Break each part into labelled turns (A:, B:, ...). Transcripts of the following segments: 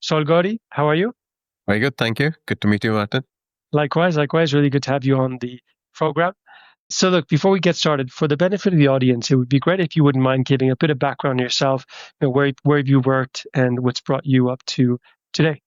A: Sal Gauri, how are you?
B: Very good. Thank you. Good to meet you, Martin.
A: Likewise. Really good to have you on the program. So, look, before we get started, for the benefit of the audience, it would be great if you wouldn't mind giving a bit of background on yourself, where have you worked and what's brought you up to today.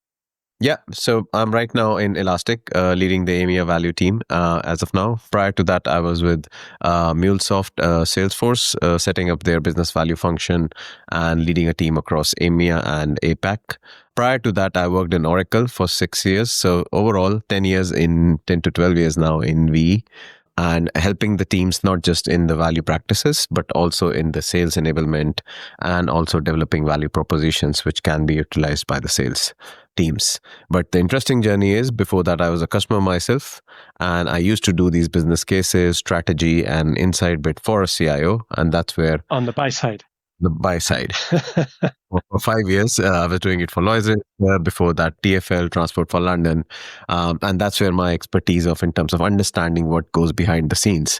B: Yeah, so I'm right now in Elastic, leading the EMEA value team as of now. Prior to that, I was with MuleSoft Salesforce, setting up their business value function and leading a team across EMEA and APAC. Prior to that, I worked in Oracle for 6 years. So overall, 10 to 12 years now in VE, and helping the teams not just in the value practices, but also in the sales enablement and also developing value propositions, which can be utilized by the sales teams. But the interesting journey is before that, I was a customer myself, and I used to do these business cases, strategy, and inside bit for a CIO. And that's where
A: On the buy side.
B: the buy side. For 5 years, I was doing it for Loyce. Before that, TfL, Transport for London. And that's where my expertise in terms of understanding what goes behind the scenes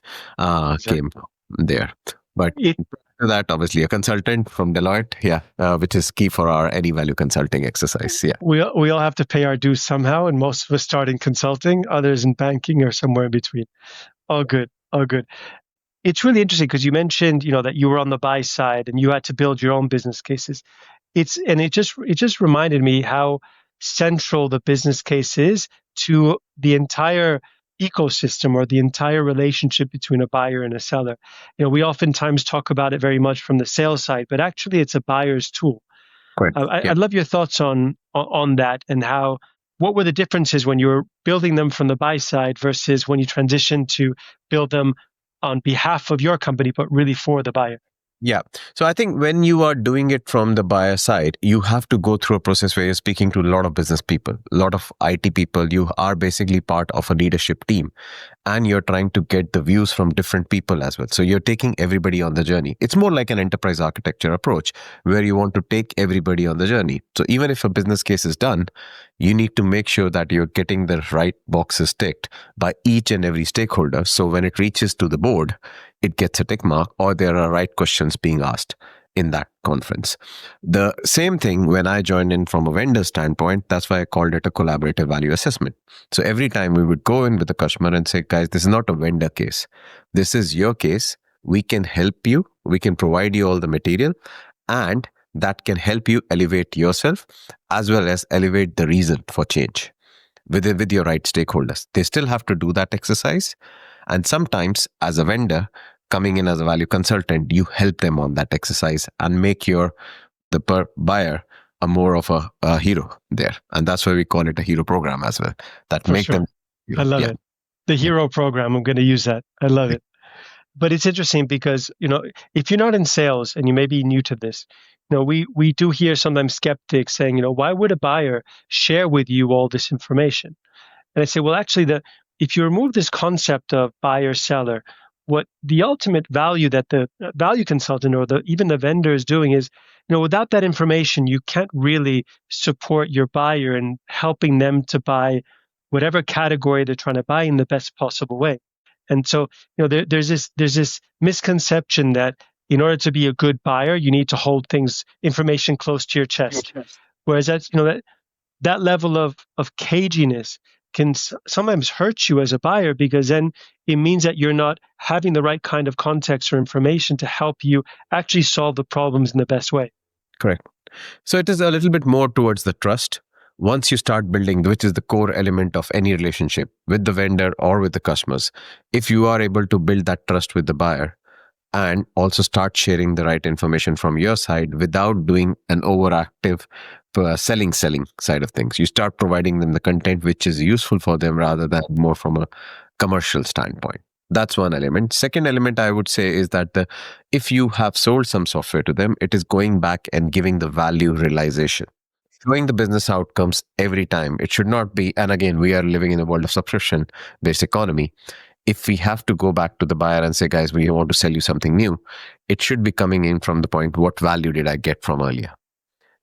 B: came there. But to that, obviously, a consultant from Deloitte, which is key for our any value consulting exercise. Yeah.
A: We all have to pay our dues somehow, and most of us start in consulting, others in banking or somewhere in between. All good. It's really interesting because you mentioned, that you were on the buy side and you had to build your own business cases. It just reminded me how central the business case is to the entire ecosystem or the entire relationship between a buyer and a seller. We oftentimes talk about it very much from the sales side, but actually it's a buyer's tool.
B: Correct.
A: I'd love your thoughts on that and what were the differences when you were building them from the buy side versus when you transitioned to build them on behalf of your company, but really for the buyer.
B: Yeah. So I think when you are doing it from the buyer side, you have to go through a process where you're speaking to a lot of business people, a lot of IT people. You are basically part of a leadership team, and you're trying to get the views from different people as well. So you're taking everybody on the journey. It's more like an enterprise architecture approach where you want to take everybody on the journey. So even if a business case is done, you need to make sure that you're getting the right boxes ticked by each and every stakeholder. So when it reaches to the board, it gets a tick mark or there are right questions being asked in that conference. The same thing when I joined in from a vendor standpoint, that's why I called it a collaborative value assessment. So every time we would go in with the customer and say, guys, this is not a vendor case. This is your case. We can help you. We can provide you all the material, and that can help you elevate yourself as well as elevate the reason for change with your right stakeholders. They still have to do that exercise. And sometimes as a vendor coming in as a value consultant, you help them on that exercise and make the buyer a more of a hero there. And that's why we call it a hero program as well. That
A: For
B: make
A: sure.
B: them.
A: I love it. The hero program. I'm going to use that. I love it. But it's interesting because, if you're not in sales and you may be new to this, we do hear sometimes skeptics saying, why would a buyer share with you all this information? And I say, well, actually, if you remove this concept of buyer seller, what the ultimate value that the value consultant or even the vendor is doing is, without that information, you can't really support your buyer in helping them to buy whatever category they're trying to buy in the best possible way. And so, there's this misconception that in order to be a good buyer, you need to hold information close to your chest. Whereas that level of caginess can sometimes hurt you as a buyer, because then it means that you're not having the right kind of context or information to help you actually solve the problems in the best way.
B: Correct. So it is a little bit more towards the trust. Once you start building, which is the core element of any relationship with the vendor or with the customers, if you are able to build that trust with the buyer and also start sharing the right information from your side without doing an overactive selling side of things, you start providing them the content which is useful for them rather than more from a commercial standpoint. That's one element. Second element I would say is that if you have sold some software to them, it is going back and giving the value realization, showing the business outcomes every time. It should not be, and again, we are living in a world of subscription-based economy. If we have to go back to the buyer and say, guys, we want to sell you something new, it should be coming in from the point, what value did I get from earlier?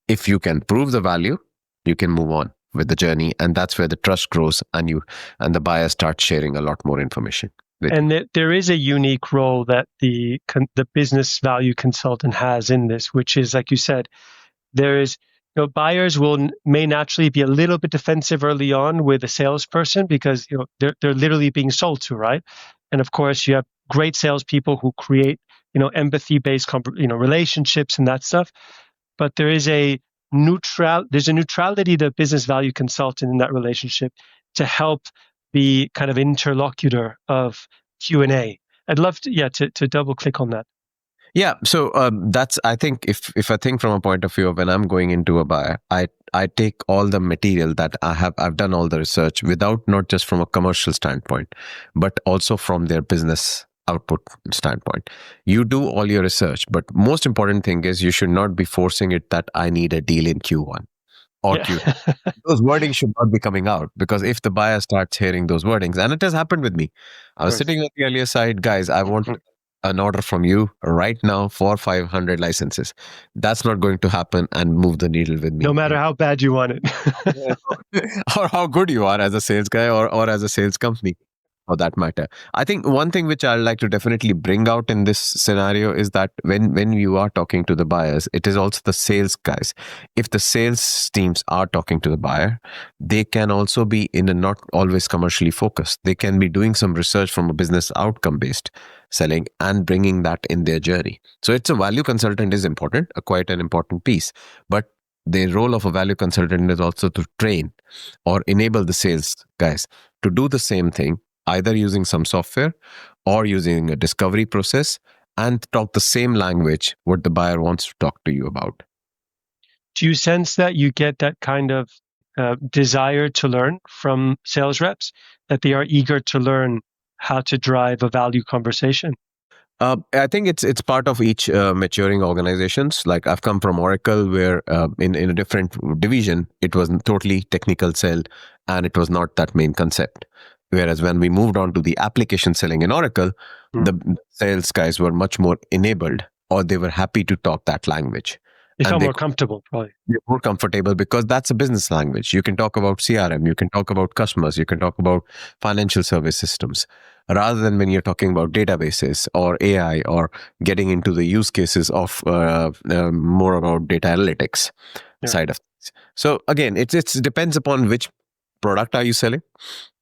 B: If you can prove the value, you can move on with the journey. And that's where the trust grows and the buyer starts sharing a lot more information.
A: And there is a unique role that the business value consultant has in this, which is, like you said, there is buyers may naturally be a little bit defensive early on with a salesperson because they're literally being sold to, right? And of course, you have great salespeople who create empathy-based relationships and that stuff. But there's a neutrality to business value consultant in that relationship to help be kind of interlocutor of Q&A. I'd love to double click on that.
B: Yeah, so that's, I think, if I think from a point of view of when I'm going into a buyer, I take all the material that I've done all the research without, not just from a commercial standpoint, but also from their business output standpoint. You do all your research, but most important thing is you should not be forcing it that I need a deal in Q1 or
A: Yeah.
B: Q2. Those wordings should not be coming out, because if the buyer starts hearing those wordings, and it has happened with me, I was sitting on the earlier side, guys, I want an order from you right now for 500 licenses. That's not going to happen and move the needle with
A: No
B: me.
A: matter how bad you want
B: Yeah.
A: it.
B: Or how good you are as a sales guy, or as a sales company, for that matter. I think one thing which I'd like to definitely bring out in this scenario is that when you are talking to the buyers, it is also the sales guys. If the sales teams are talking to the buyer, they can also be in a not always commercially focused. They can be doing some research from a business outcome based selling and bringing that in their journey. So it's a value consultant is important, a quite an important piece. But the role of a value consultant is also to train or enable the sales guys to do the same thing, either using some software or using a discovery process, and talk the same language what the buyer wants to talk to you about.
A: Do you sense that you get that kind of desire to learn from sales reps, that they are eager to learn how to drive a value conversation?
B: I think it's part of each maturing organizations. Like I've come from Oracle, where in a different division, it was totally technical sell, and it was not that main concept. Whereas when we moved on to the application selling in Oracle, the sales guys were much more enabled, or they were happy to talk that language.
A: They
B: And
A: felt
B: they
A: more comfortable, probably.
B: You're more comfortable because that's a business language. You can talk about CRM, you can talk about customers, you can talk about financial service systems, rather than when you're talking about databases or AI or getting into the use cases of more about data analytics side of things. So again, it depends upon which product are you selling,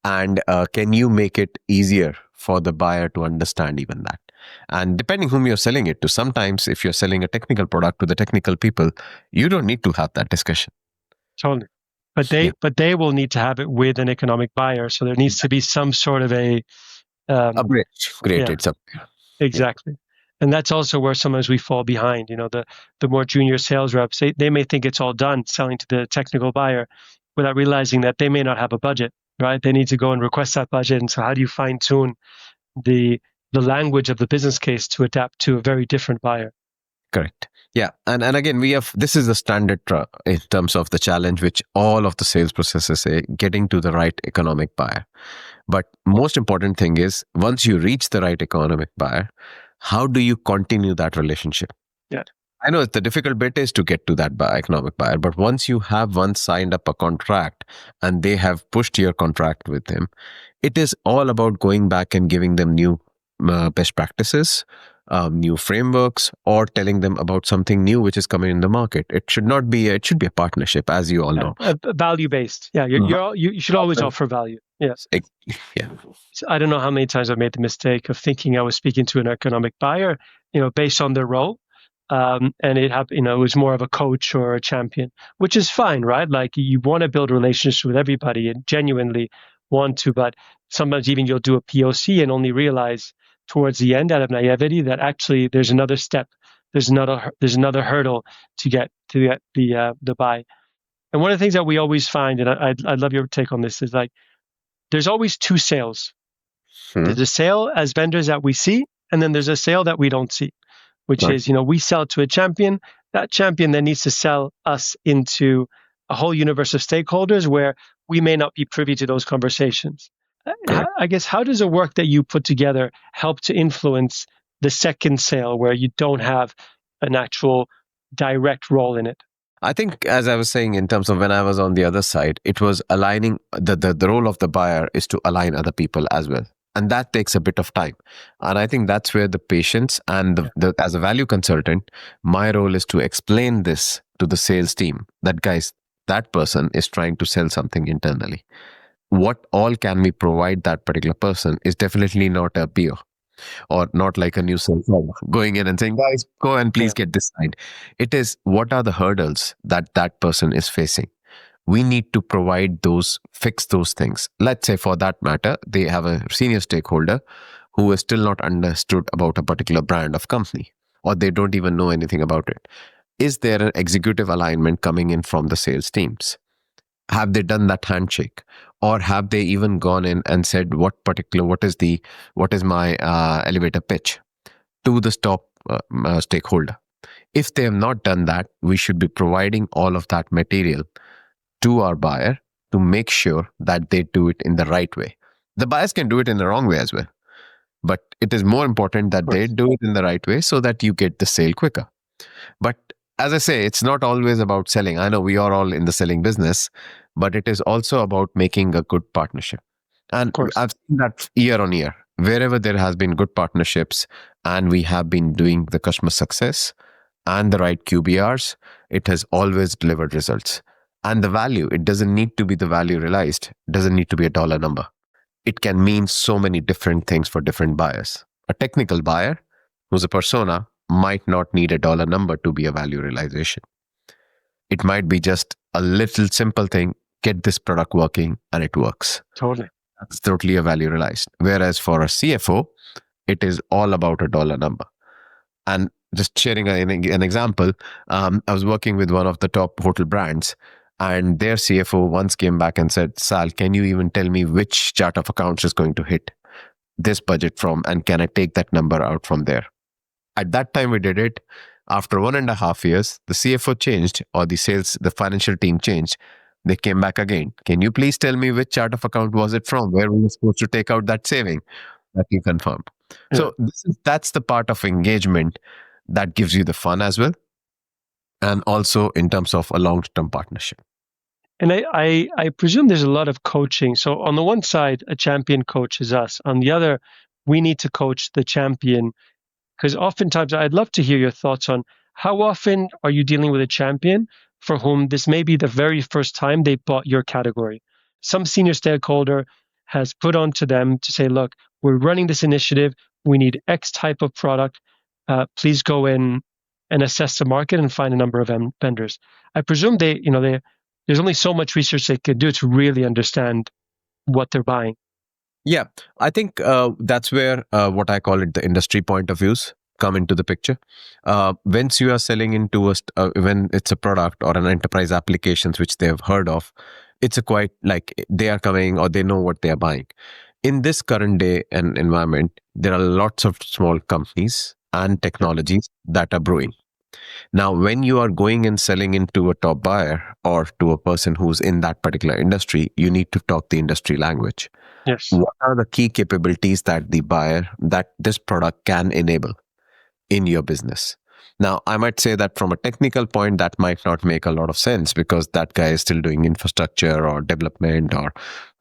B: and can you make it easier for the buyer to understand even that. And depending whom you're selling it to, sometimes if you're selling a technical product to the technical people, you don't need to have that discussion.
A: Totally. But they will need to have it with an economic buyer. So there needs to be some sort of a
B: bridge created somewhere.
A: Exactly. And that's also where sometimes we fall behind. The more junior sales reps, they may think it's all done selling to the technical buyer without realizing that they may not have a budget, right? They need to go and request that budget. And so how do you fine tune the language of the business case to adapt to a very different buyer?
B: Correct. Yeah. And again, this is the standard in terms of the challenge, which all of the sales processes say, getting to the right economic buyer. But most important thing is, once you reach the right economic buyer, how do you continue that relationship?
A: Yeah.
B: I know the difficult bit is to get to that economic buyer, but once you have signed up a contract and they have pushed your contract with him, it is all about going back and giving them new best practices, new frameworks, or telling them about something new which is coming in the market. It should not be. It should be a partnership, as you all know.
A: Value based. Yeah, you should always offer value. Yes.
B: Yeah.
A: So I don't know how many times I've made the mistake of thinking I was speaking to an economic buyer, based on their role. And it was more of a coach or a champion, which is fine, right? Like you want to build relationships with everybody and genuinely want to, but sometimes even you'll do a POC and only realize towards the end, out of naivety, that actually there's another step, there's another hurdle to get the buy. And one of the things that we always find, and I'd love your take on this, is like there's always two sales. There's a sale as vendors that we see, and then there's a sale that we don't see, which is, we sell to a champion. That champion then needs to sell us into a whole universe of stakeholders where we may not be privy to those conversations. I guess, how does the work that you put together help to influence the second sale where you don't have an actual direct role in it?
B: I think, as I was saying, in terms of when I was on the other side, it was aligning the role of the buyer is to align other people as well. And that takes a bit of time. And I think that's where the patience and as a value consultant, my role is to explain this to the sales team that, guys, that person is trying to sell something internally. What all can we provide that particular person is definitely not a PO or not like a new sales rep going in and saying, guys, go and
A: Yeah,
B: please get this signed. It is, what are the hurdles that that person is facing? We need to provide those, fix those things. Let's say for that matter, they have a senior stakeholder who is still not understood about a particular brand of company, or they don't even know anything about it. Is there an executive alignment coming in from the sales teams? Have they done that handshake, or have they even gone in and said what is my elevator pitch to the top stakeholder? If they have not done that, we should be providing all of that material to our buyer to make sure that they do it in the right way. The buyers can do it in the wrong way as well, but it is more important
A: of
B: that they
A: course,
B: do it in the right way so that you get the sale quicker. But as I say, it's not always about selling. I know we are all in the selling business, but it is also about making a good partnership.
A: of
B: And
A: course.
B: I've seen that year on year. Wherever there has been good partnerships and we have been doing the customer success and the right QBRs, it has always delivered results. And the value, it doesn't need to be the value realized, it doesn't need to be a dollar number. It can mean so many different things for different buyers. A technical buyer who's a persona might not need a dollar number to be a value realization. It might be just a little simple thing, get this product working and it works.
A: Totally.
B: That's totally a value realized. Whereas for a CFO, it is all about a dollar number. And just sharing an example, I was working with one of the top hotel brands, and their CFO once came back and said, Sal, can you even tell me which chart of accounts is going to hit this budget from, and can I take that number out from there? At that time, we did it. After 1.5 years, the CFO changed, or the financial team changed. They came back again. Can you please tell me which chart of account was it from? Where we were supposed to take out that saving? That you confirmed.
A: Yeah.
B: So that's the part of engagement that gives you the fun as well, and also in terms of a long-term partnership.
A: And I presume there's a lot of coaching. So on the one side, a champion coaches us. On the other, we need to coach the champion. Because oftentimes, I'd love to hear your thoughts on how often are you dealing with a champion for whom this may be the very first time they bought your category. Some senior stakeholder has put onto them to say, look, we're running this initiative. We need X type of product. Please go in and assess the market and find a number of vendors. I presume there's only so much research they can do to really understand what they're buying.
B: Yeah, I think that's where what I call it the industry point of views come into the picture. Once you are selling into when it's a product or an enterprise applications which they have heard of, it's a quite like they are coming or they know what they are buying. In this current day and environment, there are lots of small companies and technologies that are brewing. Now, when you are going and selling into a top buyer or to a person who's in that particular industry, you need to talk the industry language.
A: Yes.
B: What are the key capabilities that that this product can enable in your business? Now, I might say that from a technical point, that might not make a lot of sense because that guy is still doing infrastructure or development or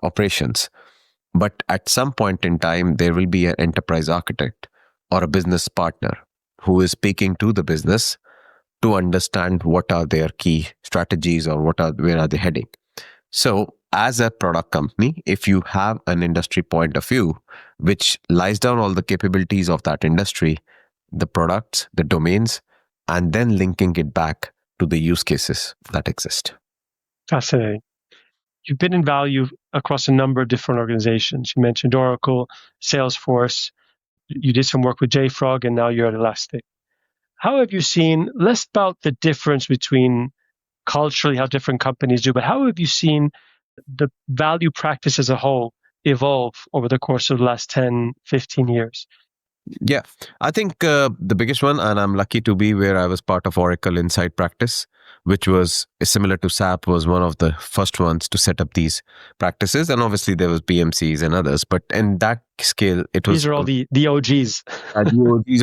B: operations. But at some point in time, there will be an enterprise architect or a business partner who is speaking to the business to understand what are their key strategies or where are they heading. So as a product company, if you have an industry point of view, which lies down all the capabilities of that industry, the products, the domains, and then linking it back to the use cases that exist.
A: Fascinating. You've been in value across a number of different organizations. You mentioned Oracle, Salesforce. You did some work with JFrog, and now you're at Elastic. How have you seen, less about the difference between culturally how different companies do, but how have you seen the value practice as a whole evolve over the course of the last 10, 15 years?
B: Yeah, I think the biggest one, and I'm lucky to be where I was part of Oracle Insight practice, which was similar to SAP, was one of the first ones to set up these practices. And obviously there was PMCs and others, but in that scale, it was
A: These are all the OGs.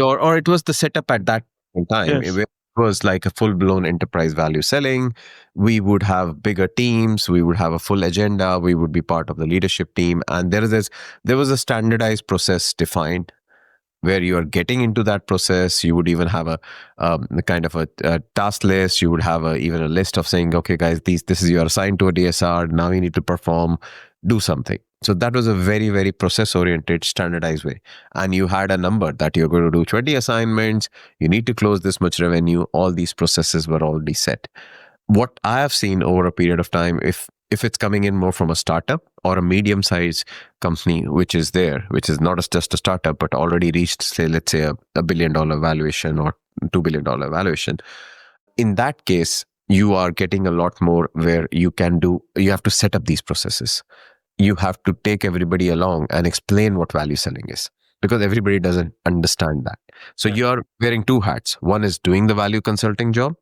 B: or it was the setup at that time.
A: Yes.
B: It was like a full-blown enterprise value selling. We would have bigger teams. We would have a full agenda. We would be part of the leadership team. And there was a standardized process defined where you are getting into that process. You would even have a kind of a task list. You would have even a list of saying, okay, guys, this is, you are assigned to a DSR. Now you need to perform, do something. So that was a very, very process oriented, standardized way. And you had a number that you're going to do 20 assignments. You need to close this much revenue. All these processes were already set. What I have seen over a period of time, if it's coming in more from a startup or a medium sized company, which is not just a startup, but already reached, say, let's say a $1 billion valuation or $2 billion valuation. In that case, you are getting a lot more where you have to set up these processes. You have to take everybody along and explain what value selling is, because everybody doesn't understand that. So
A: Right.
B: you're wearing two hats. One is doing the value consulting job,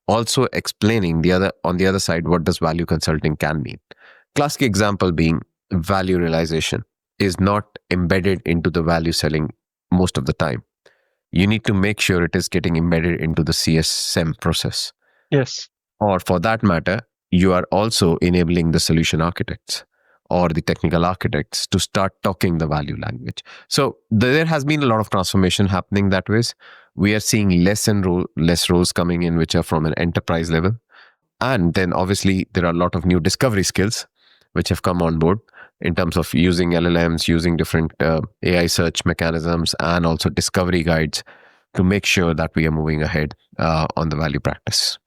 B: also explaining on the other side, what does value consulting can mean. Classic example being value realization is not embedded into the value selling most of the time. You need to make sure it is getting embedded into the CSM process.
A: Yes.
B: Or for that matter, you are also enabling the solution architects or the technical architects to start talking the value language. So there has been a lot of transformation happening that ways. We are seeing less roles coming in, which are from an enterprise level. And then obviously there are a lot of new discovery skills which have come on board in terms of using LLMs, using different AI search mechanisms, and also discovery guides to make sure that we are moving ahead on the value practice.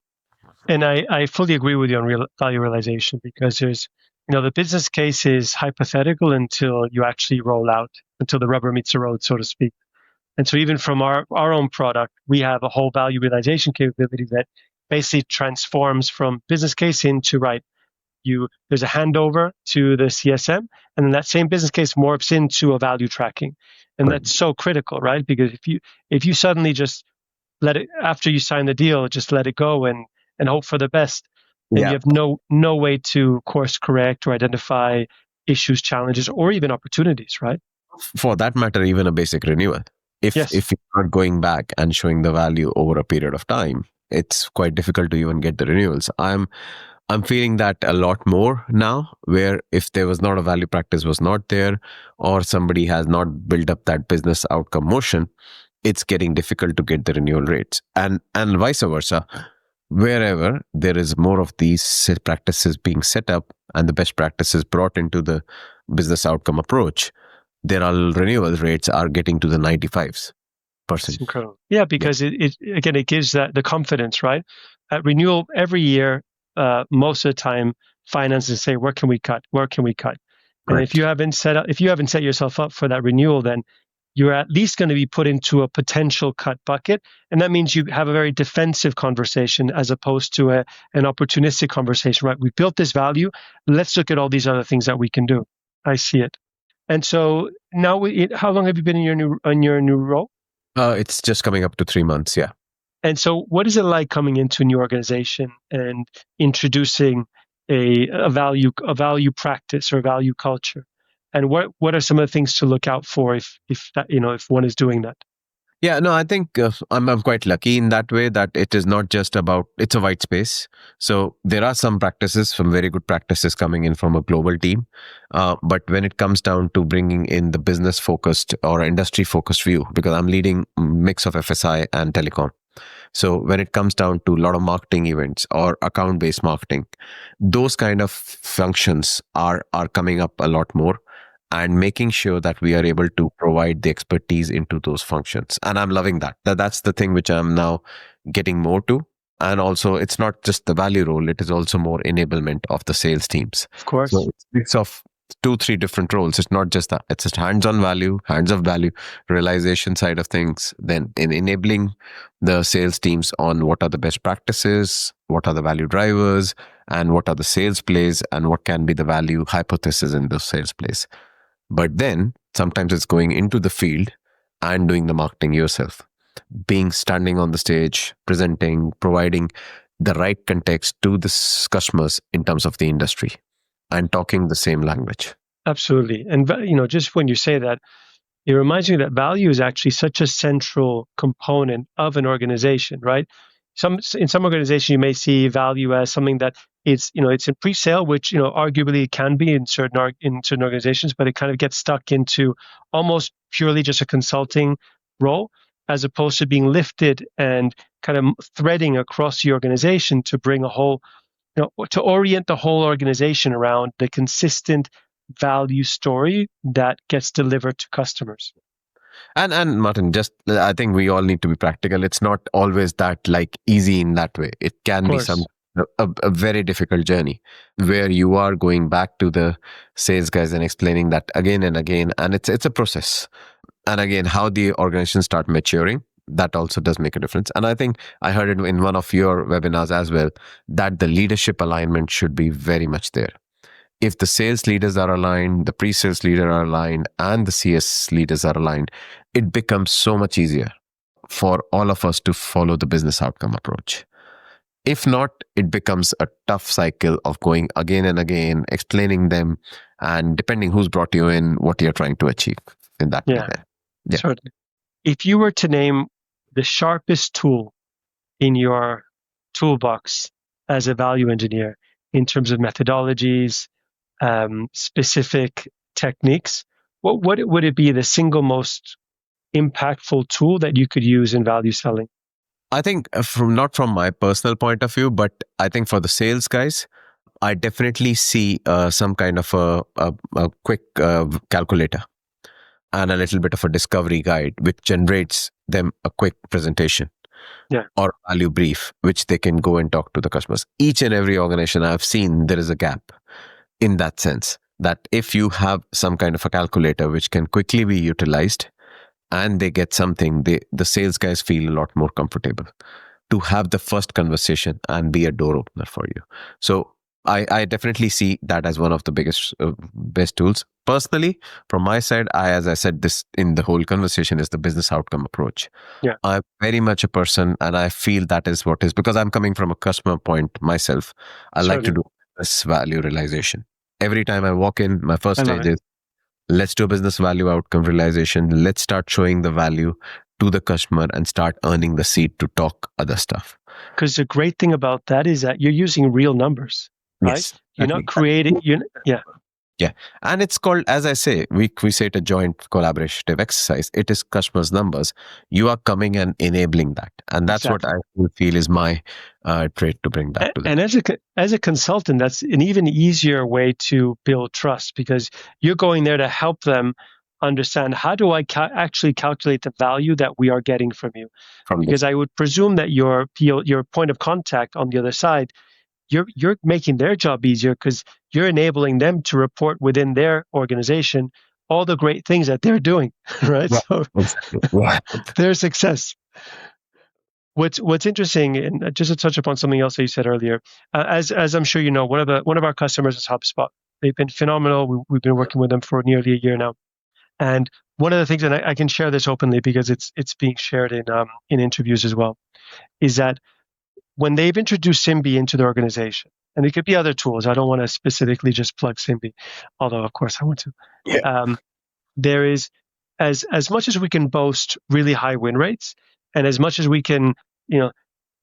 A: And I fully agree with you on value realization, because there's, the business case is hypothetical until you actually roll out, until the rubber meets the road, so to speak. And so even from our own product, we have a whole value realization capability that basically transforms from business case into, right, there's a handover to the CSM, and then that same business case morphs into a value tracking. And
B: Right.
A: that's so critical, right? Because if you suddenly just let it, after you sign the deal, just let it go and hope for the best, then you
B: Yeah.
A: have no way to course correct or identify issues, challenges, or even opportunities, right?
B: For that matter, even a basic renewal.
A: Yes,
B: If you're not going back and showing the value over a period of time, it's quite difficult to even get the renewals. I'm feeling that a lot more now, where if there was not a value practice was not there, or somebody has not built up that business outcome motion, it's getting difficult to get the renewal rates, and vice versa. Wherever there is more of these practices being set up and the best practices brought into the business outcome approach, their renewal rates are getting to the 95s%.
A: it's incredible. Yeah, because it gives that the confidence, right? At renewal every year, most of the time, finances say, "Where can we cut? Where can we cut?" And if
B: Correct.
A: you haven't set yourself up for that renewal, then you're at least going to be put into a potential cut bucket, and that means you have a very defensive conversation as opposed to an opportunistic conversation. Right? We built this value. Let's look at all these other things that we can do. I see it. And so now, how long have you been in your new role?
B: It's just coming up to 3 months. Yeah.
A: And so, what is it like coming into a new organization and introducing a value practice or value culture? And what are some of the things to look out for if that, if one is doing that?
B: Yeah, no, I think I'm quite lucky in that way that it is not just about, it's a white space. So there are some practices, some very good practices coming in from a global team. But when it comes down to bringing in the business focused or industry focused view, because I'm leading mix of FSI and telecom. So when it comes down to a lot of marketing events or account based marketing, those kind of functions are coming up a lot more, and making sure that we are able to provide the expertise into those functions. And I'm loving that's the thing which I'm now getting more to. And also, it's not just the value role, it is also more enablement of the sales teams.
A: Of course,
B: So it's a mix of 2 3 different roles. It's not just that, it's just hands-on value, hands of value realization side of things, then in enabling the sales teams on what are the best practices, what are the value drivers, and what are the sales plays, and what can be the value hypothesis in those sales plays. But then sometimes it's going into the field and doing the marketing yourself, being standing on the stage, presenting, providing the right context to the customers in terms of the industry and talking the same language.
A: absolutely. And just when you say that, it reminds me that value is actually such a central component of an organization, right? In some organization, you may see value as something that it's it's in pre-sale, which arguably it can be in certain organizations, but it kind of gets stuck into almost purely just a consulting role, as opposed to being lifted and kind of threading across the organization to bring a whole, to orient the whole organization around the consistent value story that gets delivered to customers.
B: And Martin, just I think we all need to be practical. It's not always that like easy in that way. It
A: Of
B: can be
A: course.
B: a very difficult journey where you are going back to the sales guys and explaining that again and again, and it's a process. And again, how the organization start maturing, that also does make a difference. And I think I heard it in one of your webinars as well, that the leadership alignment should be very much there. If the sales leaders are aligned, the pre-sales leader are aligned, and the CS leaders are aligned, it becomes so much easier for all of us to follow the business outcome approach. If not, it becomes a tough cycle of going again and again, explaining them, and depending who's brought you in, what you're trying to achieve in that way. Yeah.
A: Certainly. If you were to name the sharpest tool in your toolbox as a value engineer in terms of methodologies, specific techniques, what would it be, the single most impactful tool that you could use in value selling?
B: I think not from my personal point of view, but I think for the sales guys, I definitely see some kind of a quick calculator and a little bit of a discovery guide, which generates them a quick presentation or value brief, which they can go and talk to the customers. Each and every organization I've seen, there is a gap in that sense, that if you have some kind of a calculator which can quickly be utilized and they get something, the sales guys feel a lot more comfortable to have the first conversation and be a door opener for you. So I definitely see that as one of the best tools. Personally, from my side, as I said, this in the whole conversation is the business outcome approach.
A: Yeah.
B: I'm very much a person, and I feel that is what is, because I'm coming from a customer point myself. I like to do this value realization. Every time I walk in, my first stage is, let's do a business value outcome realization. Let's start showing the value to the customer and start earning the seat to talk other stuff.
A: Because the great thing about that is that you're using real numbers, right?
B: Yes,
A: you're not creating,
B: Yeah. And it's called, as I say, we say it a joint collaborative exercise. It is customers' numbers. You are coming and enabling that. And that's what I feel is my trait to bring back to them.
A: And as a consultant, that's an even easier way to build trust, because you're going there to help them understand, how do I actually calculate the value that we are getting from you? Because I would presume that your point of contact on the other side, you're making their job easier, because you're enabling them to report within their organization all the great things that they're doing, right? So their success. What's interesting, and just to touch upon something else that you said earlier, as I'm sure you know, one of our customers is HubSpot. They've been phenomenal. We've been working with them for nearly a year now, and one of the things, and I can share this openly because it's being shared in interviews as well, is that when they've introduced Symbi into the organization, and it could be other tools, I don't want to specifically just plug Symbi, although of course I want to.
B: Yeah.
A: There is, as much as we can boast really high win rates, and as much as we can,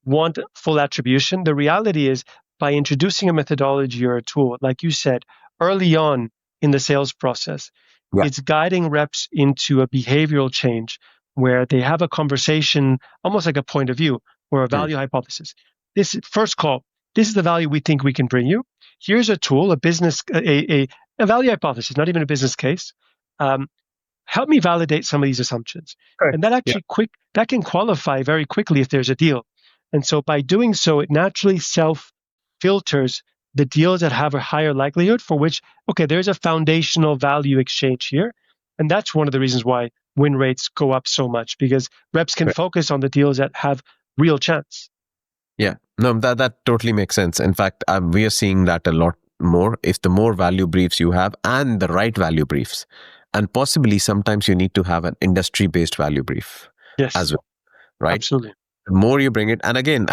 A: want full attribution, the reality is, by introducing a methodology or a tool, like you said, early on in the sales process, it's guiding reps into a behavioral change where they have a conversation, almost like a point of view or a value hypothesis. This first call, this is the value we think we can bring you. Here's a tool, a value hypothesis, not even a business case. Help me validate some of these assumptions. Correct. And that actually that can qualify very quickly if there's a deal. And so by doing so, it naturally self-filters the deals that have a higher likelihood, for which, okay, there's a foundational value exchange here. And that's one of the reasons why win rates go up so much, because reps can focus on the deals that have real chance.
B: Yeah, no, that totally makes sense. In fact, we are seeing that a lot more. If the more value briefs you have, and the right value briefs, and possibly sometimes you need to have an industry-based value brief as well, right?
A: Absolutely.
B: The more you bring it, and again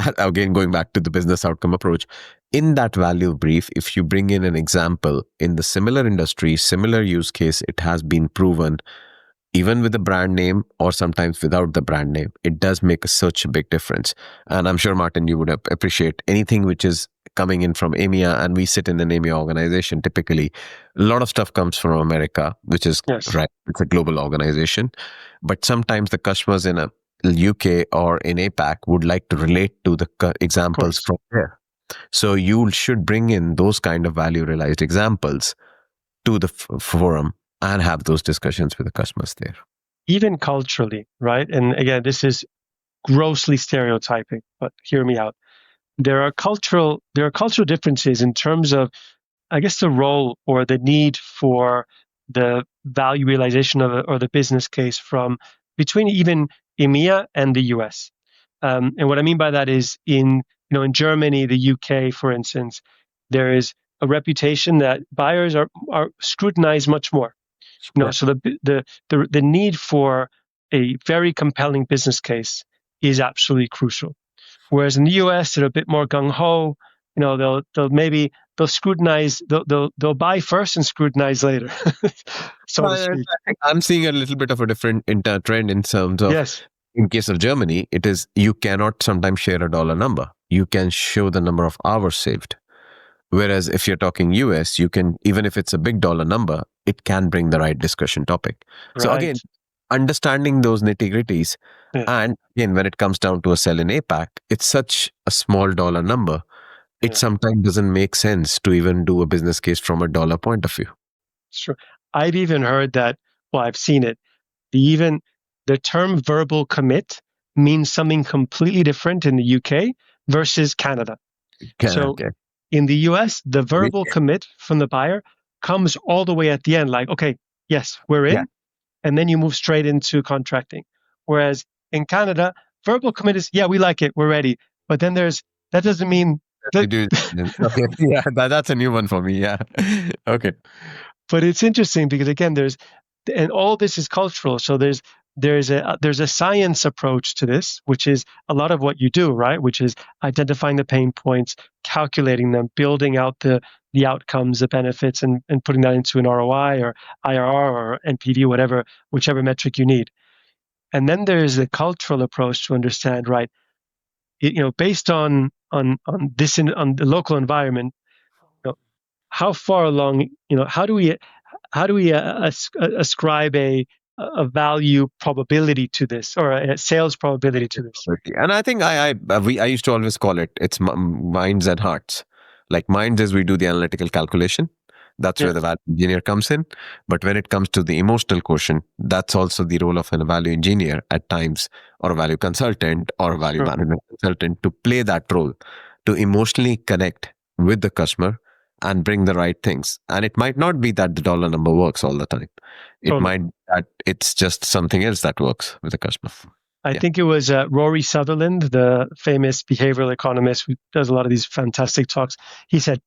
B: going back to the business outcome approach, in that value brief, if you bring in an example in the similar industry, similar use case, it has been proven, even with the brand name or sometimes without the brand name, it does make such a big difference. And I'm sure, Martin, you would appreciate anything which is coming in from EMEA, and we sit in an EMEA organization, typically a lot of stuff comes from America, which is
A: Yes,
B: right. It's a global organization. But sometimes the customers in a UK or in APAC would like to relate to the
A: of
B: examples
A: course.
B: from there. So you should bring in those kind of value realized examples to the forum and have those discussions with the customers there.
A: Even culturally, right? And again, this is grossly stereotyping, but hear me out. There are cultural differences in terms of, I guess, the role or the need for the value realization of or the business case from between even EMEA and the US. And what I mean by that is in Germany, the UK, for instance, there is a reputation that buyers are scrutinized much more.
B: Yeah.
A: So the need for a very compelling business case is absolutely crucial. Whereas in the US, they're a bit more gung ho. They'll scrutinize. They'll buy first and scrutinize later, so to
B: I
A: speak.
B: think I'm seeing a little bit of a different trend in terms of,
A: Yes,
B: in case of Germany, it is you cannot sometimes share a dollar number. You can show the number of hours saved. Whereas if you're talking US, you can, even if it's a big dollar number, it can bring the right discussion topic. So
A: right.
B: again, understanding those nitty gritties.
A: Yeah,
B: And again, when it comes down to a sell in APAC, it's such a small dollar number. It
A: yeah,
B: sometimes doesn't make sense to even do a business case from a dollar point of view.
A: it's true. I've even heard that. Well, I've seen it. Even the term verbal commit means something completely different in the UK versus Canada. So
B: Okay.
A: in the US, the
B: We-
A: verbal commit from the buyer comes all the way at the end, like, okay, yes, we're
B: Yeah,
A: in, and then you move straight into contracting. Whereas in Canada, verbal commit is, yeah, we like it, we're ready. But then that doesn't mean
B: we
A: that,
B: do. Okay. Yeah, that's a new one for me. Yeah. Okay.
A: but it's interesting because again, and all this is cultural. So there's a science approach to this, which is a lot of what you do, right? Which is identifying the pain points, calculating them, building out the outcomes, the benefits, and putting that into an ROI or IRR or NPV, whichever metric you need. And then there's the cultural approach to understand, right? Based on this on the local environment, how far along, how do we ascribe a value probability to this or a sales probability to this?
B: Okay. And I think I used to always call it, it's minds and hearts. Like minds is we do the analytical calculation. That's where
A: Yeah,
B: the value engineer comes in. But when it comes to the emotional quotient, that's also the role of a value engineer at times, or a value consultant or a value
A: sure,
B: management consultant, to play that role, to emotionally connect with the customer and bring the right things. And it might not be that the dollar number works all the time. It
A: totally.
B: might be that it's just something else that works with the customer.
A: I
B: Yeah.
A: think it was Rory Sutherland, the famous behavioral economist who does a lot of these fantastic talks. He said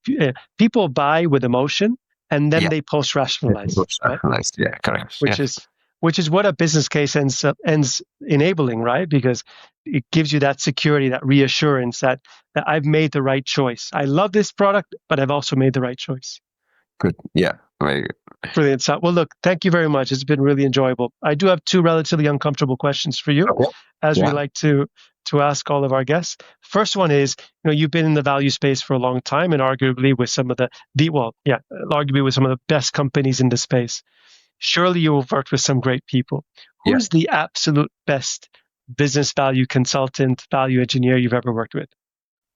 A: people buy with emotion and then
B: Yeah.
A: they post rationalize, right?
B: Yeah, correct. Yeah.
A: which is which is what a business case ends enabling, right? Because it gives you that security, that reassurance that I've made the right choice. I love this product, but I've also made the right choice.
B: Good. Yeah. Very good.
A: Brilliant. So, well, look, thank you very much. It's been really enjoyable. I do have two relatively uncomfortable questions for you,
B: Okay.
A: as we
B: Yeah.
A: like to ask all of our guests. First one is, you've been in the value space for a long time, and arguably with some of arguably with some of the best companies in the space. Surely you have worked with some great people.
B: Yeah.
A: Who's the absolute best business value consultant, value engineer you've ever worked with?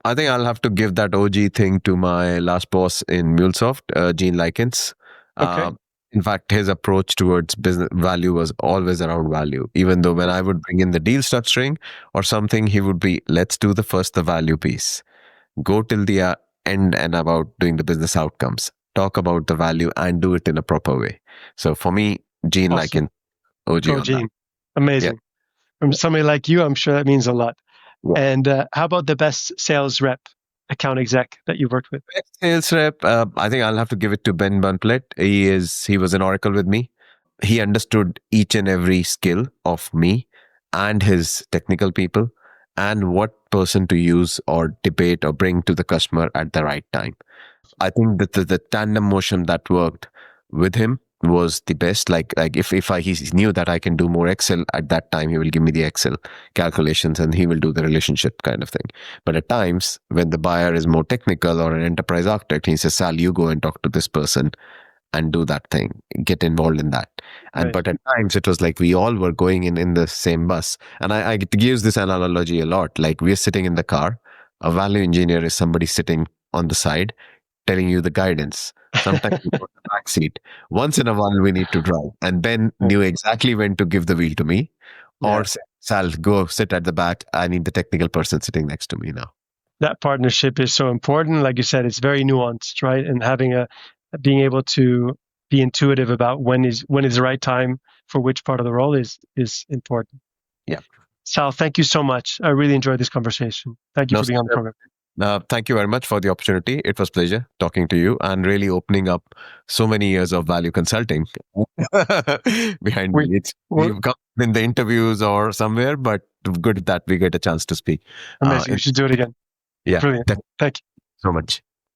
B: I think I'll have to give that OG thing to my last boss in MuleSoft, Gene Likens.
A: Okay,
B: Uh, in fact, his approach towards business value was always around value. Even though when I would bring in the deal structuring or something, he would be, let's do the value piece. Go till the end and about doing the business outcomes. Talk about the value and do it in a proper way. So for me, Gene
A: awesome.
B: Likens, OG
A: Go,
B: on that.
A: Gene.
B: Yeah.
A: Amazing. From somebody like you, I'm sure that means a lot.
B: Yeah.
A: And how about the best sales rep, account exec that you've worked with?
B: Best sales rep, I think I'll have to give it to Ben Bunplet. He was an oracle with me. He understood each and every skill of me and his technical people, and what person to use or debate or bring to the customer at the right time. I think that the tandem motion that worked with him was the best. Like if he knew that I can do more Excel at that time, he will give me the Excel calculations and he will do the relationship kind of thing. But at times when the buyer is more technical or an enterprise architect, he says, Sal, you go and talk to this person and do that thing, get involved in that. And
A: Right.
B: but at times it was like we all were going in the same bus. And I use this analogy a lot. Like we're sitting in the car, a value engineer is somebody sitting on the side telling you the guidance. Sometimes you go in the back seat. Once in a while we need to drive. And Ben
A: Right.
B: knew exactly when to give the wheel to me.
A: Yeah.
B: Or say, Sal, go sit at the back. I need the technical person sitting next to me now.
A: That partnership is so important. Like you said, it's very nuanced, right? And being able to be intuitive about when is the right time for which part of the role is important.
B: Yeah.
A: Sal, thank you so much. I really enjoyed this conversation. Thank you
B: No,
A: for being on the program.
B: thank you very much for the opportunity. It was a pleasure talking to you and really opening up so many years of value consulting behind me. We've come in the interviews or somewhere, but good that we get a chance to speak.
A: Amazing. We should do it again.
B: Yeah.
A: Brilliant. Thank you
B: so much.